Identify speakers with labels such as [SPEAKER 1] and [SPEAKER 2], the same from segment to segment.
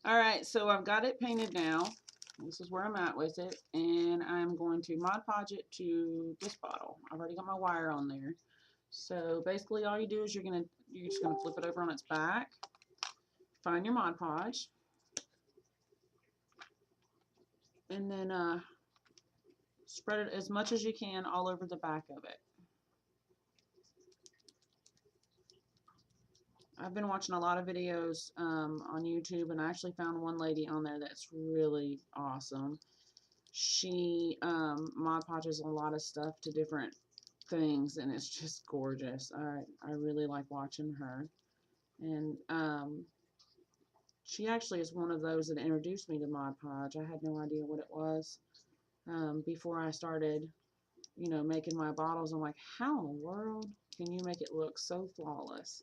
[SPEAKER 1] Alright, so I've got it painted now. This is where I'm at with it. And I'm going to Mod Podge it to this bottle. I've already got my wire on there. So basically all you do is you're just gonna flip it over on its back. Find your Mod Podge. And then spread it as much as you can all over the back of it. I've been watching a lot of videos on YouTube, and I actually found one lady on there that's really awesome. She Mod Podges a lot of stuff to different things, and it's just gorgeous. I really like watching her. And she actually is one of those that introduced me to Mod Podge. I had no idea what it was before I started, you know, making my bottles. I'm like, how in the world can you make it look so flawless?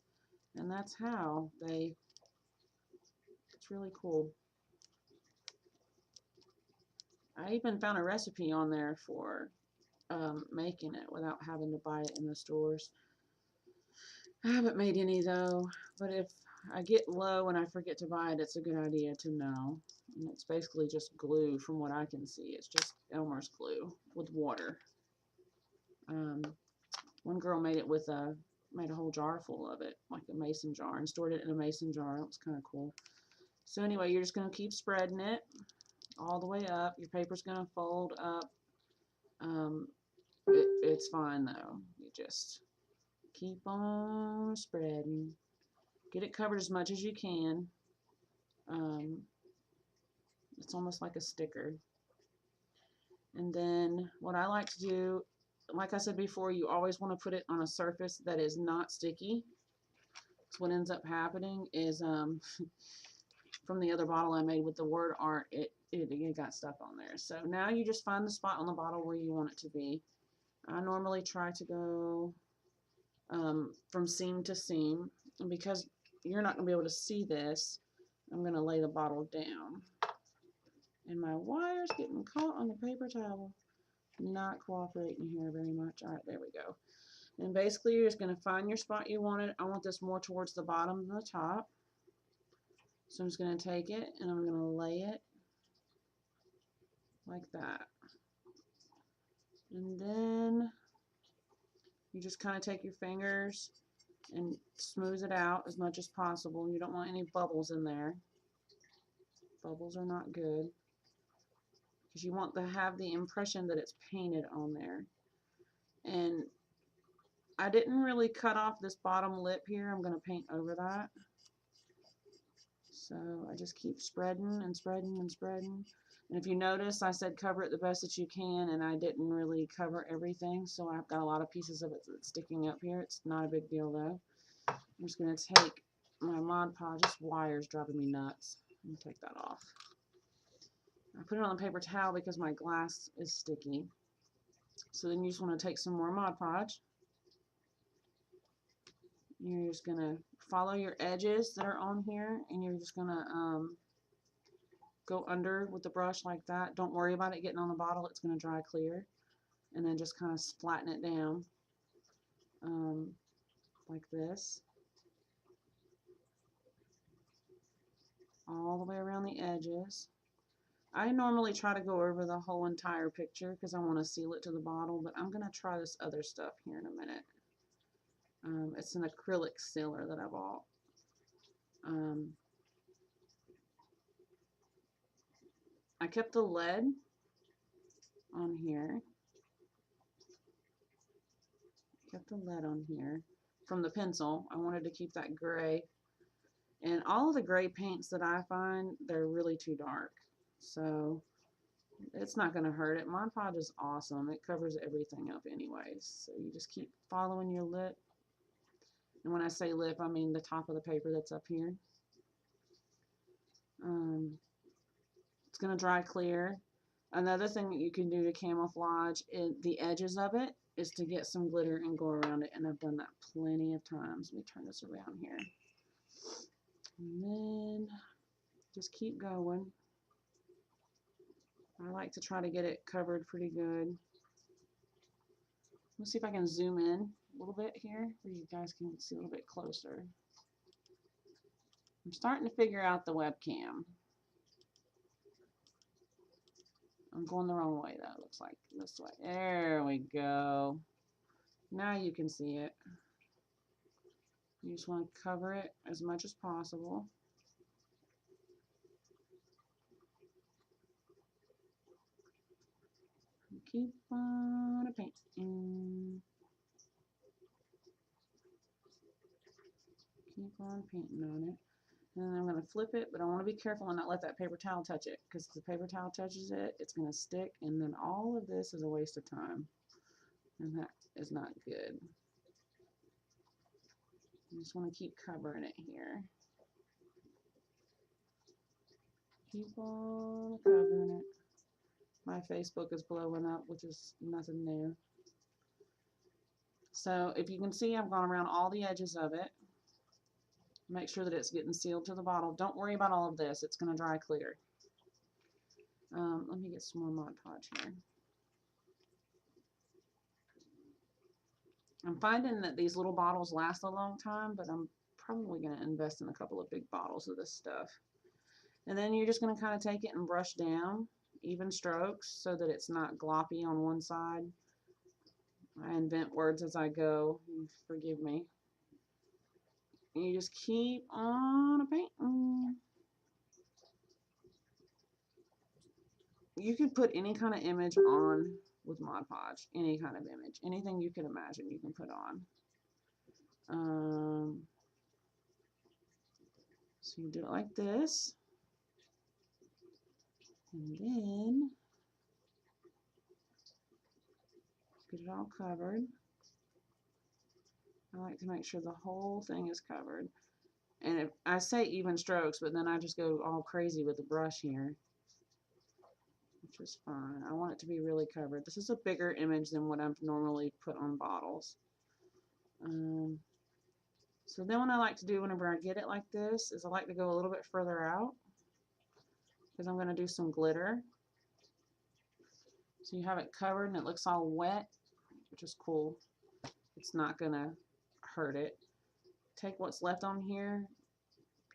[SPEAKER 1] And that's how it's really cool. I even found a recipe on there for making it without having to buy it in the stores. I haven't made any though, but if I get low and I forget to buy it, it's a good idea to know. And it's basically just glue from what I can see. It's just Elmer's glue with water. One girl made it with made a whole jar full of it, like a mason jar, and stored it in a mason jar. It was kind of cool. So anyway, you're just going to keep spreading it all the way up. Your paper's going to fold up. It's fine though. You just keep on spreading. Get it covered as much as you can. It's almost like a sticker. And then what I like to do, like I said before, you always want to put it on a surface that is not sticky. So what ends up happening is from the other bottle I made with the word art, it got stuff on there. So now you just find the spot on the bottle where you want it to be. I normally try to go from seam to seam. And because you're not going to be able to see this, I'm going to lay the bottle down. And my wire's getting caught on the paper towel. Not cooperating here very much. Alright, there we go. And basically you're just going to find your spot you want it. I want this more towards the bottom than the top. So I'm just going to take it and I'm going to lay it like that. And then you just kind of take your fingers and smooth it out as much as possible. You don't want any bubbles in there. Bubbles are not good, because you want to have the impression that it's painted on there. And I didn't really cut off this bottom lip here. I'm going to paint over that. So I just keep spreading and spreading and spreading. And if you notice, I said cover it the best that you can, and I didn't really cover everything, so I've got a lot of pieces of it that's sticking up here. It's not a big deal though. I'm just going to take my Mod Podge. This wire's driving me nuts. Let me take that off. I put it on the paper towel because my glass is sticky. So then you just want to take some more Mod Podge. You're just going to follow your edges that are on here, and you're just going to go under with the brush like that. Don't worry about it getting on the bottle. It's going to dry clear. And then just kind of flatten it down like this. All the way around the edges. I normally try to go over the whole entire picture because I want to seal it to the bottle, but I'm going to try this other stuff here in a minute. It's an acrylic sealer that I bought. I kept the lead on here. Kept the lead on here from the pencil. I wanted to keep that gray. And all of the gray paints that I find, they're really too dark. So it's not going to hurt it. Mod Podge is awesome. It covers everything up anyways. So you just keep following your lip. And when I say lip, I mean the top of the paper that's up here. It's going to dry clear. Another thing that you can do to camouflage the edges of it is to get some glitter and go around it. And I've done that plenty of times. Let me turn this around here. And then just keep going. I like to try to get it covered pretty good. Let's see if I can zoom in a little bit here where you guys can see a little bit closer. I'm starting to figure out the webcam. I'm going the wrong way though, looks like this way. There we go. Now you can see it. You just want to cover it as much as possible. Keep on painting. Keep on painting on it. And I'm going to flip it, but I want to be careful and not let that paper towel touch it, because if the paper towel touches it, it's going to stick, and then all of this is a waste of time. And that is not good. You just want to keep covering it here. Keep on covering it. My Facebook is blowing up, which is nothing new. So if you can see, I've gone around all the edges of it. Make sure that it's getting sealed to the bottle. Don't worry about all of this. It's going to dry clear. Let me get some more Mod Podge here. I'm finding that these little bottles last a long time, but I'm probably going to invest in a couple of big bottles of this stuff. And then you're just going to kind of take it and brush down, even strokes, so that it's not gloppy on one side. I invent words as I go. Forgive me. And you just keep on painting. You can put any kind of image on with Mod Podge. Any kind of image. Anything you can imagine you can put on. So you do it like this. And then get it all covered. I like to make sure the whole thing is covered. And if I say even strokes, but then I just go all crazy with the brush here, which is fine. I want it to be really covered. This is a bigger image than what I've normally put on bottles. So then what I like to do whenever I get it like this is I like to go a little bit further out, because I'm going to do some glitter. So you have it covered and it looks all wet, which is cool. It's not going to hurt it. Take what's left on here.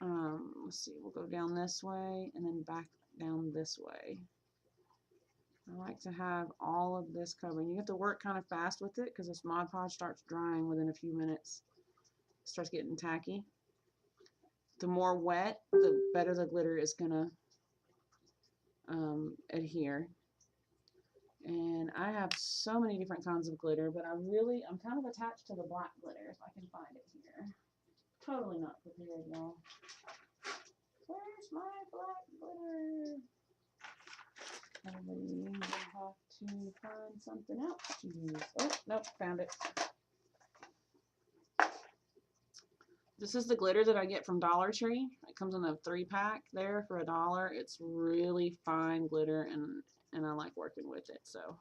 [SPEAKER 1] Let's see, we'll go down this way and then back down this way. I like to have all of this covered. You have to work kind of fast with it, because this Mod Podge starts drying within a few minutes. It starts getting tacky. The more wet, the better the glitter is going to adhere. And I have so many different kinds of glitter, but I'm kind of attached to the black glitter, if I can find it here. Totally not prepared, y'all. Where's my black glitter? Probably gonna have to find something else to use. Oh, nope, found it. This is the glitter that I get from Dollar Tree. It comes in a 3-pack there for $1. It's really fine glitter, and I like working with it. So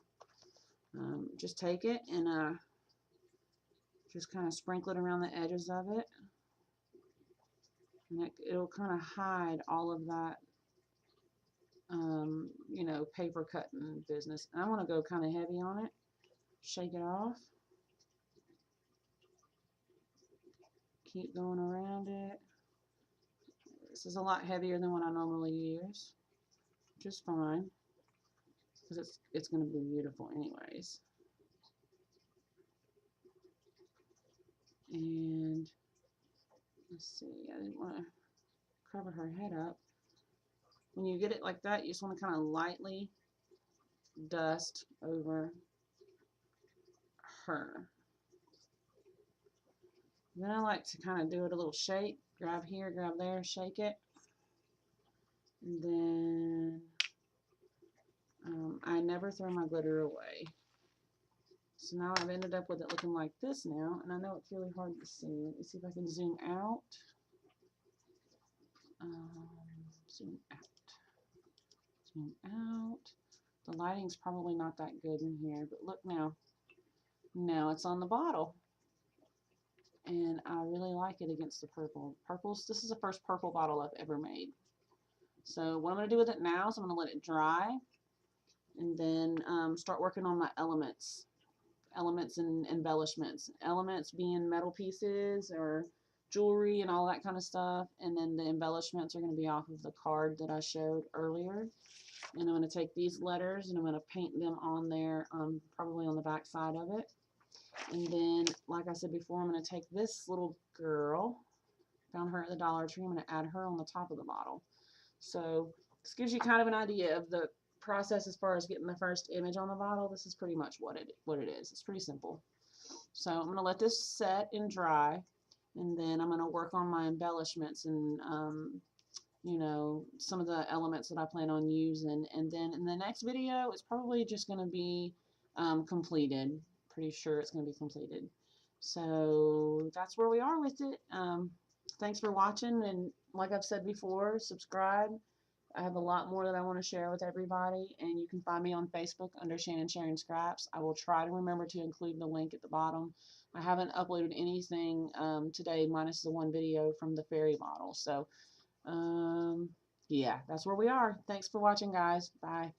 [SPEAKER 1] just take it and just kind of sprinkle it around the edges of it. And it'll kind of hide all of that, you know, paper cutting business. And I want to go kind of heavy on it. Shake it off. Keep going around it. This is a lot heavier than what I normally use, which is fine, because it's going to be beautiful anyways. And let's see, I didn't want to cover her head up. When you get it like that, you just want to kind of lightly dust over her. Then I like to kind of do it a little shake. Grab here, grab there, shake it. And then I never throw my glitter away. So now I've ended up with it looking like this now, and I know it's really hard to see. Let me see if I can zoom out. Zoom out. Zoom out. The lighting's probably not that good in here, but look now. Now it's on the bottle. And I really like it against the purple. Purples, this is the first purple bottle I've ever made. So what I'm going to do with it now is I'm going to let it dry, and then start working on my elements. Elements and embellishments. Elements being metal pieces or jewelry and all that kind of stuff, and then the embellishments are going to be off of the card that I showed earlier. And I'm going to take these letters and I'm going to paint them on there, probably on the back side of it. And then, like I said before, I'm going to take this little girl, found her at the Dollar Tree, I'm going to add her on the top of the bottle. So this gives you kind of an idea of the process as far as getting the first image on the bottle. This is pretty much what it is. It's pretty simple. So I'm going to let this set and dry, and then I'm going to work on my embellishments and you know, some of the elements that I plan on using. And then in the next video, it's probably just going to be completed. Pretty sure it's going to be completed. So that's where we are with it. Thanks for watching, and like I've said before, subscribe. I have a lot more that I want to share with everybody, and you can find me on Facebook under Shannon Sharing Scraps. I will try to remember to include the link at the bottom. I haven't uploaded anything today minus the one video from the fairy model. So yeah, that's where we are. Thanks for watching, guys. Bye.